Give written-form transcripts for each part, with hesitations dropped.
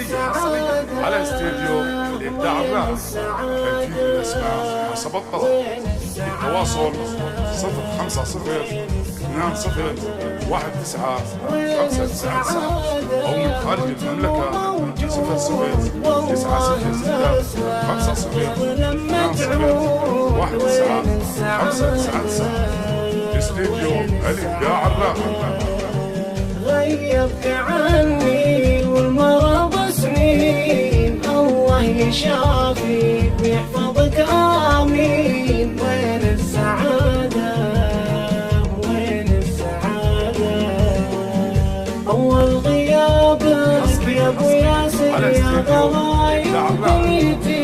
حصرية على استديو الإبداع الراقي. تنفيذ الأسماء حسب الطلب. التواصل 050-20-19-599 أو من خارج المملكة 00-90-20-19-599 استديو الإبداع الراقي. غيبت عني والمرض سنين، الله يشافيك ويحفظك آمين. وين السعادة وين السعادة، أول غيابك يا أبو ياسر يا ضوايب بيتي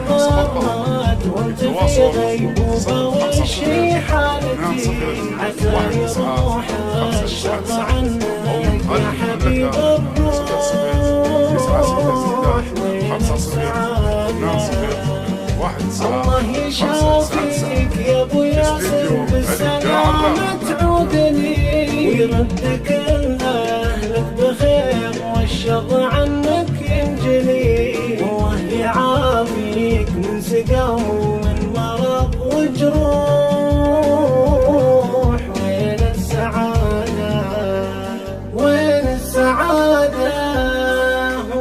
ضاعت وانت في غيبوبة وشي حالتي، عسى يروح الشر عنك يا حبيب الروح. الله يشافيك يا ابو ياسر بالسلامة تعود لي، ويردك لأهلك بخير والشر عنك ينجلي. والله يعافيك من سقام ومن مرض وجروح. وين السعادة وين السعادة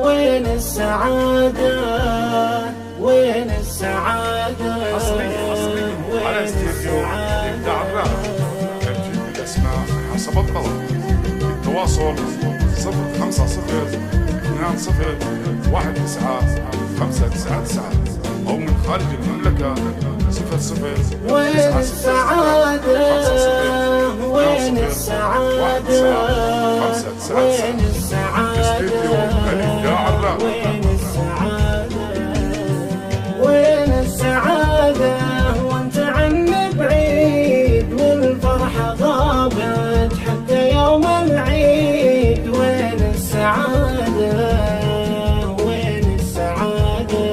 وين السعادة وين السعادة. حصرية على استديو الإبداع الراقي. تنفيذ الأسماء حسب الطلب. التواصل 050-20-19-599 أو من خارج المملكة 00. وين السعادة وين السعادة وين السعادة وين السعادة وين السعادة، وانت عني بعيد والفرحة غابت حتى يوم العيد. وين السعادة وين السعادة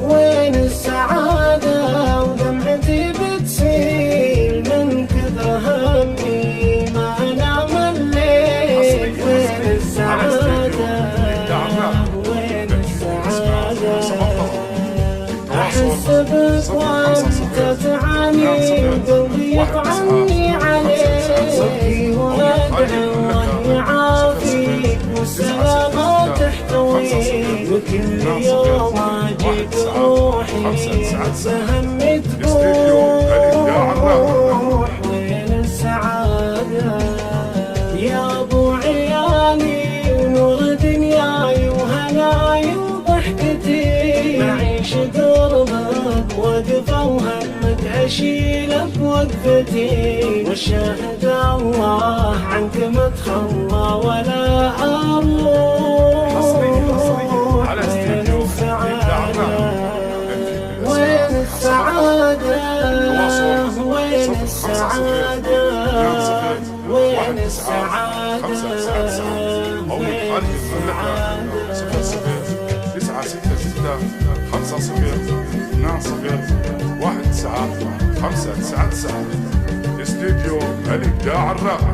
وين السعادة، ودمعتي بتسيل من كثر همي ما انام الليل. وين السعادة وين السعادة، أحس بك وأنت تعاني وقلبي يطعني عليك، وأدعو الله يعافيك والسلامة تحتويك. وكل يوم أجيب روحي سهمي تروح. وين السعادة يا أبو عيالي ونور دنياي وهناي وضحكتي، معيش قربك واقفة وهمك أشيلك وقفتي. والشاهد الله عنك متخلى ولا أروح. على استديو الإبداع الراقي. وين السعادة وين السعادة وين السعادة أو من خارج المملكة 00-966-50-19-599 استديو الإبداع الراقي.